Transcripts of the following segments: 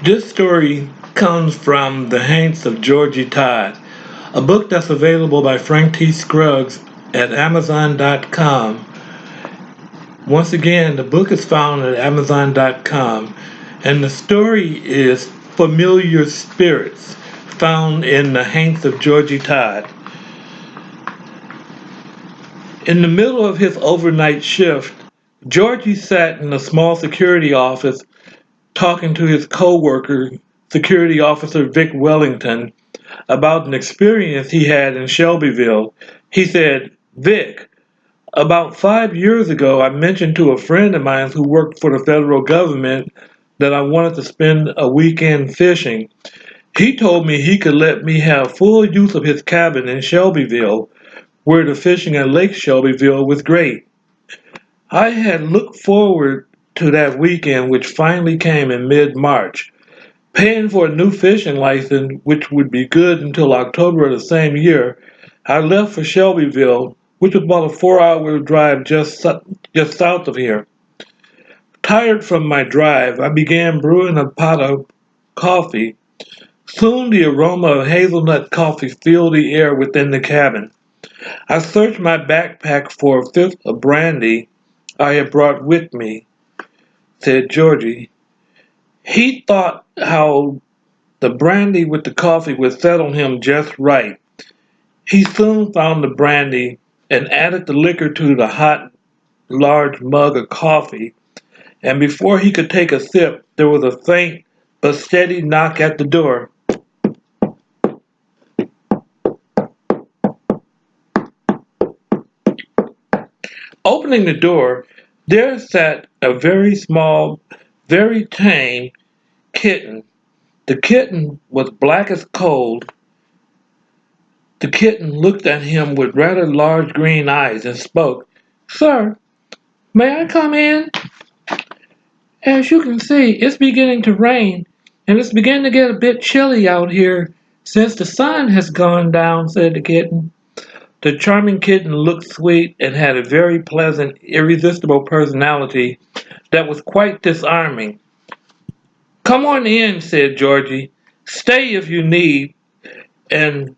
This story comes from The Haints of Georgie Todd, a book that's available by Frank T. Scruggs at Amazon.com. Once again, the book is found at Amazon.com, and the story is Familiar Spirits, found in The Haints of Georgie Todd. In the middle of his overnight shift, Georgie sat in a small security office talking to his co-worker, Security Officer Vic Wellington, about an experience he had in Shelbyville. He said, "Vic, about 5 years ago, I mentioned to a friend of mine who worked for the federal government that I wanted to spend a weekend fishing. He told me he could let me have full use of his cabin in Shelbyville, where the fishing at Lake Shelbyville was great. I had looked forward to that weekend, which finally came in mid-March. Paying for a new fishing license, which would be good until October of the same year, I left for Shelbyville, which was about a 4-hour drive just south of here. Tired from my drive, I began brewing a pot of coffee. Soon the aroma of hazelnut coffee filled the air within the cabin. I searched my backpack for a fifth of brandy I had brought with me," said Georgie. He thought how the brandy with the coffee would settle him just right. He soon found the brandy and added the liquor to the hot, large mug of coffee, and before he could take a sip, there was a faint but steady knock at the door. Opening the door, there sat a very small, very tame kitten. The kitten was black as coal. The kitten looked at him with rather large green eyes and spoke. "Sir, may I come in? As you can see, it's beginning to rain, and it's beginning to get a bit chilly out here since the sun has gone down," said the kitten. The charming kitten looked sweet and had a very pleasant, irresistible personality that was quite disarming. "Come on in," said Georgie. "Stay if you need, and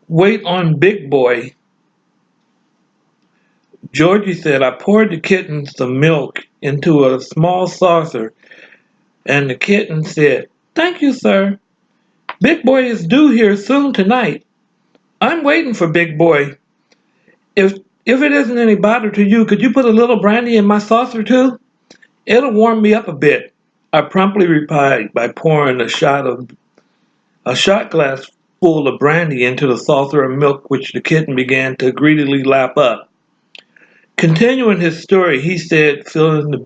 wait on Big Boy." Georgie said, "I poured the kitten some milk into a small saucer, and the kitten said, 'Thank you, sir. Big Boy is due here soon tonight. I'm waiting for Big Boy. If it isn't any bother to you, could you put a little brandy in my saucer too? It'll warm me up a bit," I promptly replied by pouring a shot glass full of brandy into the saucer of milk, which the kitten began to greedily lap up. Continuing his story, he said, feeling a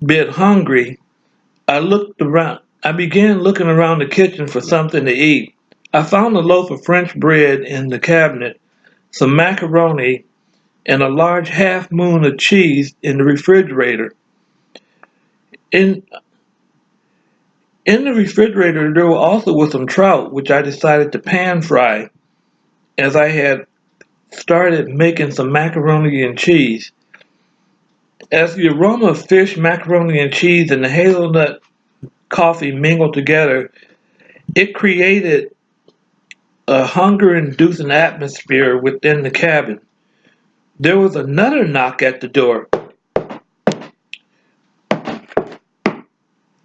bit hungry, I looked around. I began looking around the kitchen for something to eat. I found a loaf of French bread in the cabinet, some macaroni, and a large half moon of cheese in the refrigerator. In in the refrigerator there also was some trout, which I decided to pan fry, as I had started making some macaroni and cheese. As the aroma of fish, macaroni and cheese, and the hazelnut coffee mingled together, it created a hunger-inducing atmosphere within the cabin. There was another knock at the door.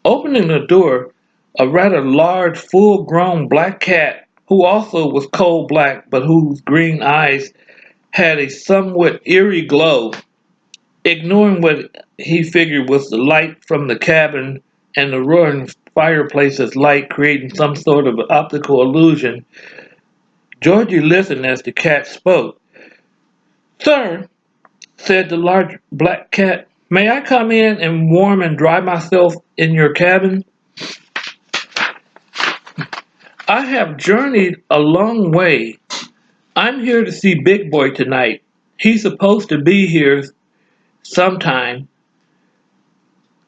Opening the door, a rather large, full-grown black cat, who also was coal-black but whose green eyes had a somewhat eerie glow, ignoring what he figured was the light from the cabin and the roaring fireplace's light creating some sort of optical illusion. Georgie listened as the cat spoke. "Sir," said the large black cat, "may I come in and warm and dry myself in your cabin? I have journeyed a long way. I'm here to see Big Boy tonight. He's supposed to be here sometime.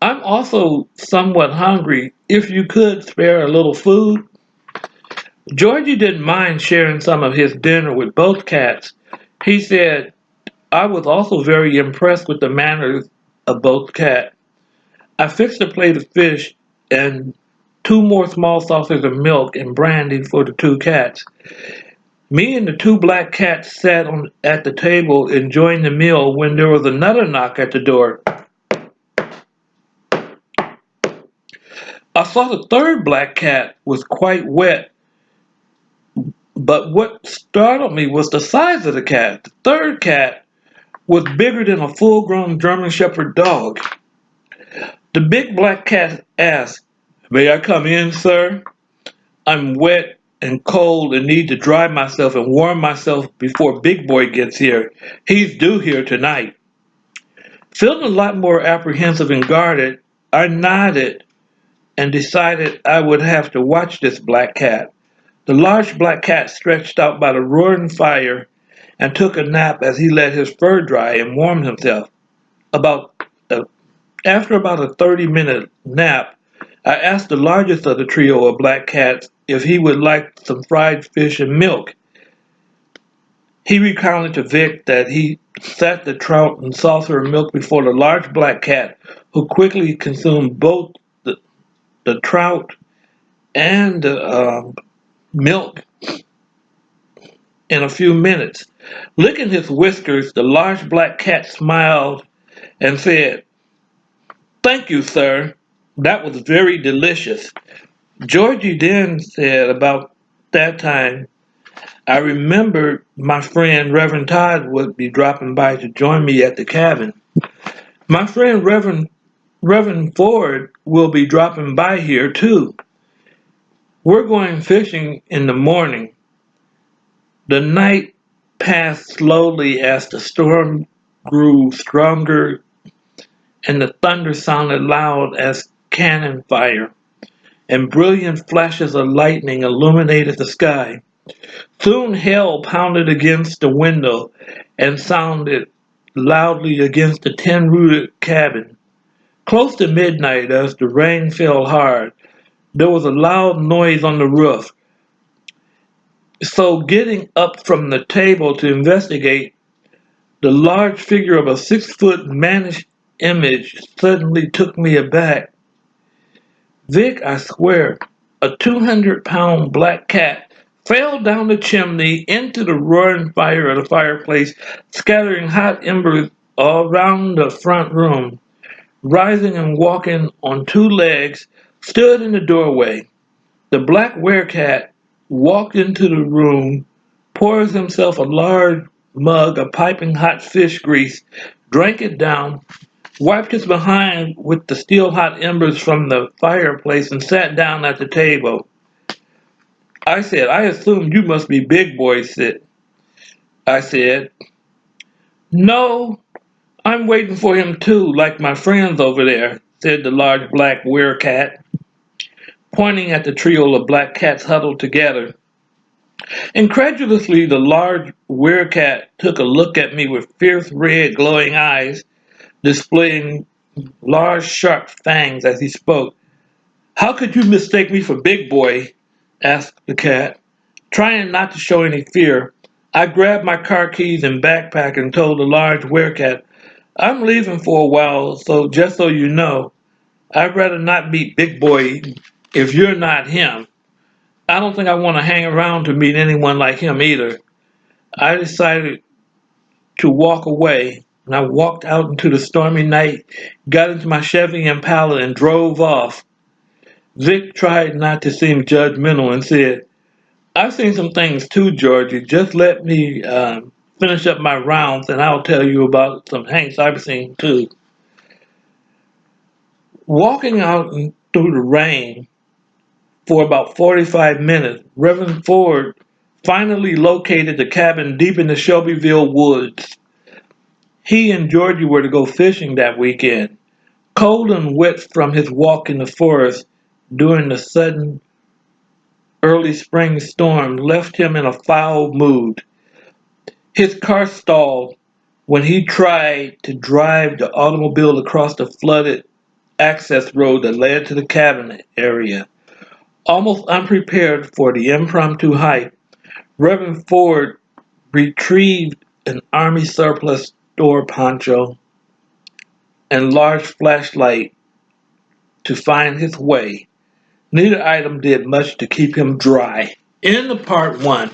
I'm also somewhat hungry. If you could spare a little food." Georgie didn't mind sharing some of his dinner with both cats. He said, "I was also very impressed with the manners of both cats. I fixed a plate of fish and 2 more small saucers of milk and brandy for the 2 cats. Me and the 2 black cats sat at the table enjoying the meal when there was another knock at the door. I saw the 3rd black cat was quite wet, but what startled me was the size of the cat. The 3rd cat was bigger than a full-grown German Shepherd dog. The big black cat asked, "May I come in, sir? I'm wet and cold and need to dry myself and warm myself before Big Boy gets here. He's due here tonight." Feeling a lot more apprehensive and guarded, I nodded and decided I would have to watch this black cat. The large black cat stretched out by the roaring fire and took a nap as he let his fur dry and warmed himself. About uh, After about a 30-minute nap, I asked the largest of the trio of black cats if he would like some fried fish and milk. He recounted to Vic that he set the trout and saucer of milk before the large black cat, who quickly consumed both the trout and the milk in a few minutes. Licking his whiskers, the large black cat smiled and said, "Thank you, sir. That was very delicious." Georgie then said about that time, "I remembered my friend Reverend Todd would be dropping by to join me at the cabin. My friend Reverend Ford will be dropping by here too. We're going fishing in the morning." The night passed slowly as the storm grew stronger and the thunder sounded loud as cannon fire, and brilliant flashes of lightning illuminated the sky. Soon hail pounded against the window and sounded loudly against the tin-roofed cabin. Close to midnight, as the rain fell hard, there was a loud noise on the roof. So getting up from the table to investigate, the large figure of a 6-foot mannish image suddenly took me aback. Vic, I swear, a 200-pound black cat fell down the chimney into the roaring fire of the fireplace, scattering hot embers all around the front room. Rising and walking on 2 legs, stood in the doorway. The black werecat walked into the room, pours himself a large mug of piping hot fish grease, drank it down, wiped his behind with the steel hot embers from the fireplace, and sat down at the table. I said, "I assume you must be Big Boy Sit." I said, "No, I'm waiting for him too, like my friends over there," said the large black werecat, pointing at the trio of black cats huddled together. Incredulously, the large werecat took a look at me with fierce red glowing eyes, displaying large sharp fangs as he spoke. "How could you mistake me for Big Boy?" asked the cat. Trying not to show any fear, I grabbed my car keys and backpack and told the large werecat, "I'm leaving for a while, so just so you know, I'd rather not meet Big Boy if you're not him. I don't think I want to hang around to meet anyone like him either." I decided to walk away, and I walked out into the stormy night, got into my Chevy Impala, and drove off. Vic tried not to seem judgmental and said, "I've seen some things too, Georgie. Just let me finish up my rounds and I'll tell you about some Haints I've seen too." Walking out through the rain for about 45 minutes, Reverend Ford finally located the cabin deep in the Shelbyville woods. He and Georgie were to go fishing that weekend. Cold and wet from his walk in the forest during the sudden early spring storm left him in a foul mood. His car stalled when he tried to drive the automobile across the flooded access road that led to the cabin area. Almost unprepared for the impromptu hike, Reverend Ford retrieved an army surplus store poncho and large flashlight to find his way. Neither item did much to keep him dry. End of part 1.